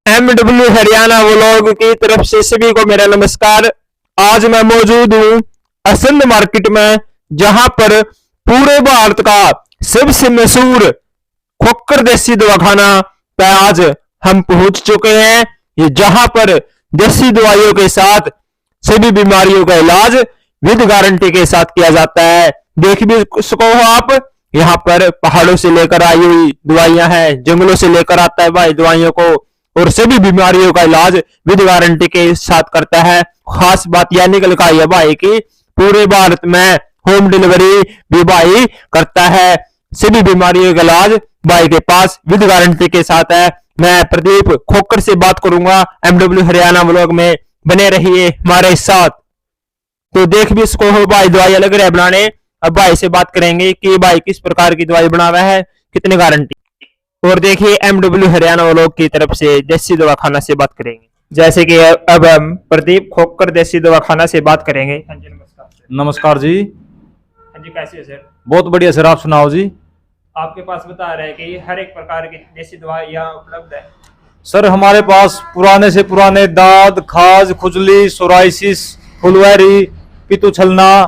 MW Haryana vlog की तरफ से सभी को मेरा नमस्कार। आज मैं मौजूद हूं असंध मार्केट में, जहां पर पूरे भारत का सबसे मशहूर खोकर देसी दवाखाना पे आज हम पहुंच चुके हैं। ये जहां पर देसी दवाइयों के साथ सभी बीमारियों का इलाज विद गारंटी के साथ किया जाता है। देख भी सको हो आप, यहाँ पर पहाड़ों से लेकर आई हुई दवाइयां हैं, जंगलों से लेकर आता है भाई दवाइयों को, और सभी बीमारियों का इलाज विद गारंटी के साथ करता है। खास बात यह निकल कर आई है भाई की पूरे भारत में होम डिलीवरी भी भाई करता है। सभी बीमारियों का इलाज भाई के पास विद गारंटी के साथ है। मैं प्रदीप खोकर से बात करूंगा MW हरियाणा व्लॉग में, बने रहिए हमारे साथ। तो देख भी इसको हो भाई दवाई अलग रहे बनाने। अब भाई से बात करेंगे कि भाई किस प्रकार की दवाई बना हुआ है, कितनी गारंटी। और देखिए MW हरियाणा व्लॉग की तरफ से देसी दवाखाना से बात करेंगे। जैसे कि अब हम प्रदीप खोकर देसी दवाखाना से बात करेंगे। हाँ जी नमस्कार सर। नमस्कार जी। हाँ जी कैसे हो सर? बहुत बढ़िया सर, आप सुनाओ जी। आपके पास बता रहे हैं कि हर एक प्रकार की देसी दवाई यहाँ उपलब्ध है। सर हमारे पास पुराने से पुराने दाद, खाज, खुजली, सोराइसिस, फुलवैरी, पित्त उछलना,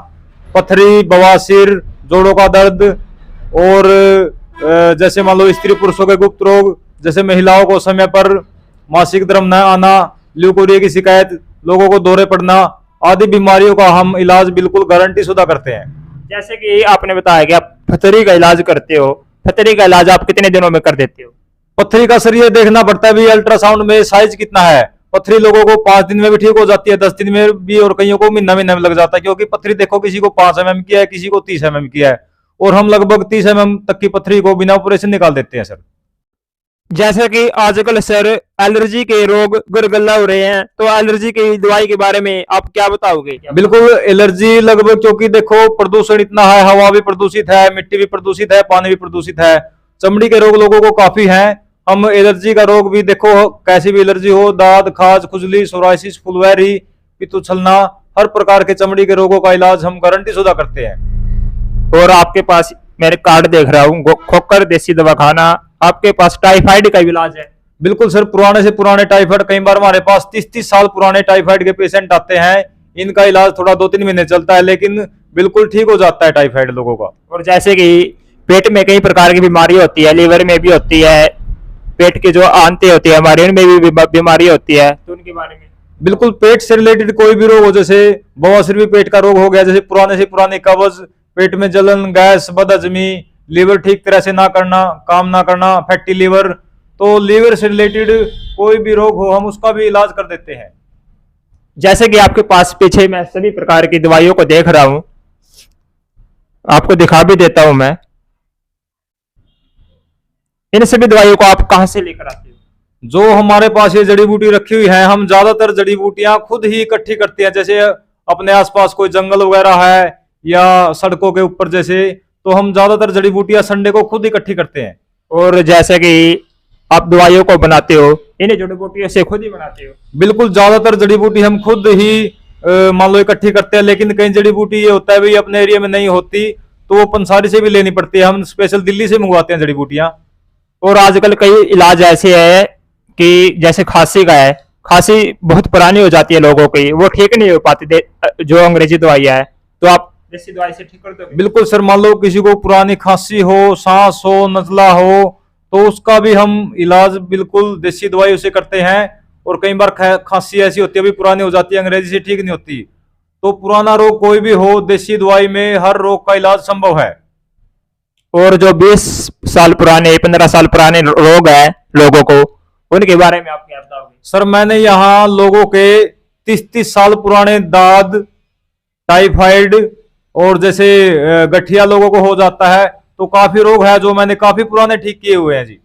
पथरी, बवासीर, जोड़ों का दर्द, और जैसे मान लो स्त्री पुरुषों के गुप्त रोग, जैसे महिलाओं को समय पर मासिक धर्म न आना, ल्यूकोरिया की शिकायत, लोगों को दौरे पड़ना आदि बीमारियों का हम इलाज बिल्कुल गारंटी शुदा करते हैं। जैसे कि आपने बताया कि आप फतरी का इलाज करते हो, फतरी का इलाज आप कितने दिनों में कर देते हो? पथरी का सर ये देखना पड़ता है भी अल्ट्रासाउंड में साइज कितना है। पथरी लोगों को 5 दिन में भी ठीक हो जाती है, 10 दिन में भी, और कईयों को महीना महीना में लग जाता है, क्योंकि पथरी देखो किसी को 5 mm की है, किसी को 30 mm की है, और हम लगभग 30 mm तक की पथरी को बिना ऑपरेशन निकाल देते हैं सर। जैसे कि आजकल सर एलर्जी के रोग गलगला हो रहे हैं, तो एलर्जी की दवाई के बारे में आप क्या बताओगे? बिल्कुल एलर्जी लगभग, क्योंकि देखो प्रदूषण इतना है, हवा भी प्रदूषित है, मिट्टी भी प्रदूषित है, पानी भी प्रदूषित है, चमड़ी के रोग लोगों को काफी हैं। हम एलर्जी का रोग भी देखो, कैसी भी एलर्जी हो, दाद, खाज, खुजली, सोराइसिस, फुलवैरी, पित्त उछलना, हर प्रकार के चमड़ी के रोगों का इलाज हम गारंटी शुदा करते हैं। और आपके पास मेरे कार्ड देख रहा हूँ, खोकर देसी दवाखाना, आपके पास टाइफाइड का इलाज है? बिल्कुल सर, पुराने से पुराने टाइफाइड, कई बार हमारे पास 30-30 साल पुराने टाइफाइड के पेशेंट आते हैं। इनका इलाज थोड़ा 2-3 महीने चलता है, लेकिन बिल्कुल ठीक हो जाता है टाइफाइड लोगों का। और जैसे कि पेट में कई प्रकार की बीमारी होती है, लीवर में भी होती है, पेट के जो आंतें होती है हमारे, उनमें भी बीमारी होती है, तो उनके बारे में? बिल्कुल, पेट से रिलेटेड कोई भी रोग हो, जैसे बवासीर भी पेट का रोग हो गया, जैसे पुराने से पुराने कब्ज, पेट में जलन, गैस, बदहजमी, लीवर ठीक तरह से ना करना, काम ना करना, फैटी लीवर, तो लीवर से रिलेटेड कोई भी रोग हो हम उसका भी इलाज कर देते हैं। जैसे कि आपके पास पीछे मैं सभी प्रकार की दवाइयों को देख रहा हूं, आपको दिखा भी देता हूं मैं। इन सभी दवाइयों को आप कहां से लेकर आते हो? जो हमारे पास ये जड़ी बूटी रखी हुई है, हम ज्यादातर जड़ी बूटियां खुद ही इकट्ठी करते हैं। जैसे अपने आसपास कोई जंगल वगैरह है या सड़कों के ऊपर, जैसे, तो हम ज्यादातर जड़ी बूटियां संडे को खुद इकट्ठी करते हैं। और जैसे कि आप दवाइयों को बनाते हो, इन्हें जड़ी बूटियों से खुद ही बनाते हो? बिल्कुल, ज्यादातर जड़ी बूटी हम खुद ही मान लो इकट्ठी करते हैं, लेकिन कई जड़ी बूटी ये होता है भाई अपने एरिया में नहीं होती, तो वो पंसारी से भी लेनी पड़ती है। हम स्पेशल दिल्ली से मंगवाते हैं जड़ी बूटियां। और आजकल कई इलाज ऐसे है कि जैसे खांसी का है, खांसी बहुत पुरानी हो जाती है लोगों की, वो ठीक नहीं हो पाती जो अंग्रेजी दवाइयां है, तो आप देसी दवाई से ठीक कर दोगे? बिल्कुल सर, मान लो किसी को पुरानी खांसी हो, सांस हो, नजला हो, तो उसका भी हम इलाज बिल्कुल देसी दवाई से करते हैं। और कई बार खांसी ऐसी होती है भी पुरानी हो जाती है, अंग्रेजी से ठीक नहीं होती, तो पुराना रोग कोई भी हो, देसी दवाई में हर रोग का इलाज संभव है। और जो 20 साल पुराने, 15 साल पुराने रोग है लोगों को, उनके बारे में आप क्या बताओगे? सर मैंने यहाँ लोगों के 30-30 साल पुराने दाद, टाइफाइड, और जैसे गठिया लोगों को हो जाता है, तो काफी रोग है जो मैंने काफी पुराने ठीक किए हुए हैं जी।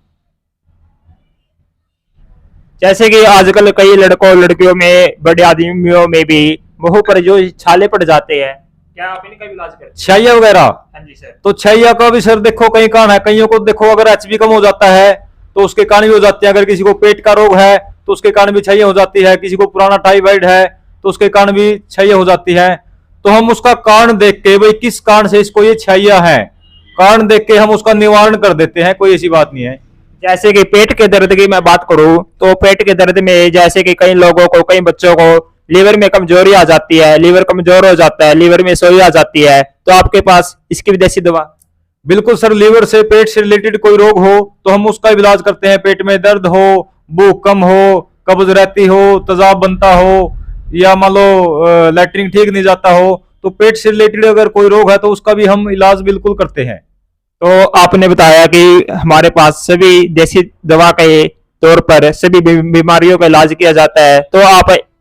जैसे कि आजकल कई लड़कों लड़कियों में, बड़े आदमियों में भी मुंह पर जो छाले पड़ जाते हैं, क्या आप इनका इलाज करते हैं? छाइया वगैरह? हाँ जी सर। तो छाइया का भी सर देखो कई कारण है। कईयों को देखो अगर HB कम हो जाता है तो उसके कारण भी हो जाते हैं। अगर किसी को पेट का रोग है तो उसके कारण भी छाइया हो जाती है। किसी को पुराना टाइफाइड है तो उसके कारण भी छाइया हो जाती है। तो हम उसका कारण देख के, भाई किस कारण से इसको ये छाइया है, कारण देख के हम उसका निवारण कर देते हैं, कोई ऐसी बात नहीं है। जैसे कि पेट के दर्द की मैं बात करूं तो पेट के दर्द में जैसे कि कई लोगों को, कई बच्चों को लीवर में कमजोरी आ जाती है, लीवर कमजोर हो जाता है, लीवर में सोई आ जाती है, तो आपके पास इसकी भी देसी दवा? बिल्कुल सर, लीवर से, पेट से रिलेटेड कोई रोग हो तो हम उसका इलाज करते हैं। पेट में दर्द हो, भूख कम हो, कब्ज रहती हो, तेजाब बनता हो, या मान लो लैट्रिन ठीक नहीं जाता हो, तो पेट से रिलेटेड अगर कोई रोग है तो उसका भी हम इलाज बिल्कुल करते हैं। तो आपने बताया कि हमारे पास सभी देसी दवा के तौर पर सभी बीमारियों का इलाज किया जाता है, तो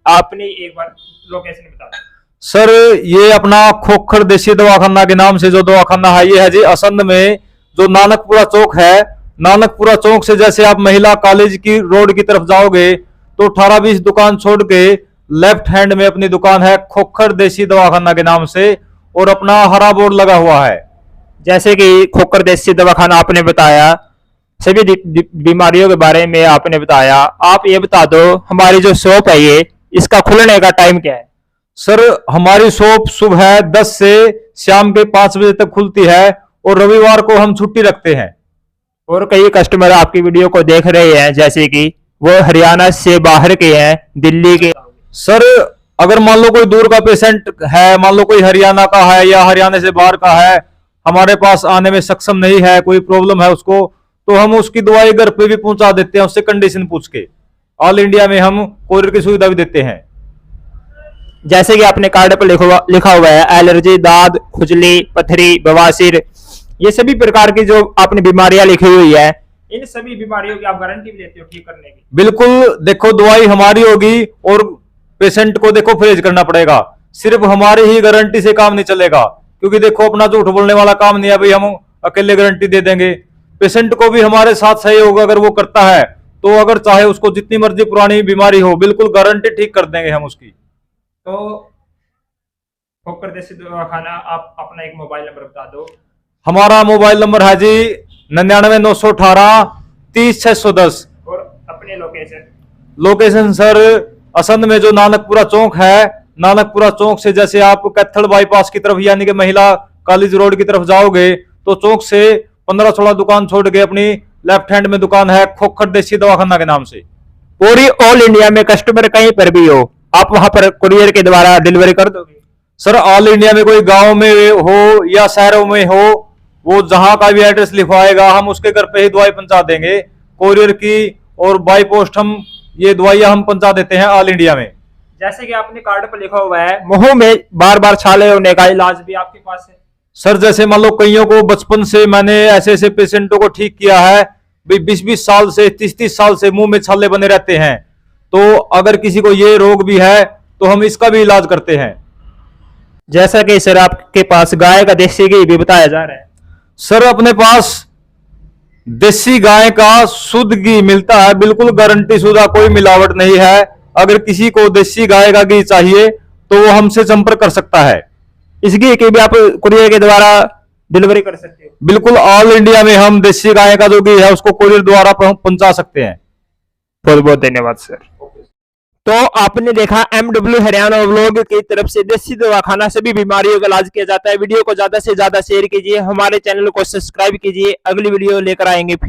आपने एक बार लोकेशन बता दें। सर ये अपना खोखर देसी दवाखाना के नाम से जो दवाखाना है ये है जी असंध में, जो नानकपुरा चौक है। नानकपुरा चौक से जैसे आप महिला कॉलेज की रोड की तरफ जाओगे तो 18-20 दुकान छोड़ के लेफ्ट हैंड में अपनी दुकान है खोखर देसी दवाखाना के नाम से, और अपना हरा बोर्ड लगा हुआ है। जैसे कि खोखर देसी दवाखाना आपने बताया, सभी बीमारियों के बारे में आपने बताया, आप ये बता दो हमारी जो शॉप है ये, इसका खुलने का टाइम क्या है? सर हमारी शॉप सुबह 10 से शाम के 5 बजे तक खुलती है, और रविवार को हम छुट्टी रखते हैं। और कई कस्टमर आपकी वीडियो को देख रहे हैं जैसे कि वो हरियाणा से बाहर के हैं, दिल्ली के। सर अगर मान लो कोई दूर का पेशेंट है, मान लो कोई हरियाणा का है या हरियाणा से बाहर का है, हमारे पास आने में सक्षम नहीं है, कोई प्रॉब्लम है उसको, तो हम उसकी दवाई घर पे भी पहुंचा देते हैं, उससे कंडीशन पूछ के। ऑल इंडिया में हम कोरियर की सुविधा भी देते हैं। जैसे कि आपने कार्ड पर लिखा हुआ है एलर्जी, दाद, खुजली, पथरी, बवासीर, ये सभी प्रकार की जो आपने बीमारियां लिखी हुई है, इन सभी बीमारियों की आप गारंटी भी लेते हो ठीक करने की? बिल्कुल, देखो दवाई हमारी होगी और पेशेंट को देखो परहेज करना पड़ेगा। सिर्फ हमारी ही गारंटी से काम नहीं चलेगा, क्योंकि देखो अपना झूठ बोलने वाला काम नहीं है भाई, हम अकेले गारंटी दे देंगे। पेशेंट को भी हमारे साथ सहयोग अगर वो करता है तो अगर चाहे उसको जितनी मर्जी पुरानी बीमारी हो, बिल्कुल गारंटी ठीक कर देंगे हम उसकी। तो खोखर देसी दवाखाना, आप अपना एक मोबाइल नंबर बता दो। हमारा मोबाइल नंबर है जी 99,918,30,610। और अपने लोकेशन सर असंध में जो नानकपुरा चौक है, नानकपुरा चौक से जैसे आप कैथल बाईपास की तरफ यानी कि महिला कॉलेज रोड की तरफ जाओगे तो चौक से 15-16 दुकान छोड़ के अपनी लेफ्ट हैंड में दुकान है खोखर देसी दवाखाना के नाम से। पूरी ऑल इंडिया में कस्टमर कहीं पर भी हो, आप वहां पर कुरियर के द्वारा डिलीवरी कर दोगे? सर ऑल इंडिया में कोई गांव में हो या शहरों में हो, वो जहां का भी एड्रेस लिखवाएगा हम उसके घर पे ही दवाई पहुंचा देंगे कोरियर की, और बाई पोस्ट हम ये दवाइयां हम पहुंचा देते हैं ऑल इंडिया में। जैसे कि आपने कार्ड पर लिखा हुआ है मुंह में बार बार छाले होने का इलाज भी आपके पास है? सर जैसे मान लो कईयों को बचपन से मैंने ऐसे ऐसे पेशेंटों को ठीक किया है, 20-20 साल से, 30-30 साल से मुंह में छाले बने रहते हैं, तो अगर किसी को ये रोग भी है तो हम इसका भी इलाज करते हैं। जैसा कि सर आपके पास गाय का देसी घी भी बताया जा रहा है। सर अपने पास देसी गाय का शुद्ध घी मिलता है, बिल्कुल गारंटी शुदा, कोई मिलावट नहीं है। अगर किसी को देसी गाय का घी चाहिए तो वो हमसे संपर्क कर सकता है। इस घी की भी आप कुरियर के द्वारा डिलीवरी कर सकते हो? बिल्कुल, ऑल इंडिया में हम देसी गाय का जो घी है उसको कुरियर द्वारा पहुंचा सकते हैं। बहुत बहुत धन्यवाद सर। तो आपने देखा MW हरियाणा व्लॉग की तरफ से देसी दवाखाना, सभी बीमारियों का इलाज किया जाता है। वीडियो को ज्यादा से ज्यादा शेयर कीजिए, हमारे चैनल को सब्सक्राइब कीजिए, अगली वीडियो लेकर आएंगे फिर।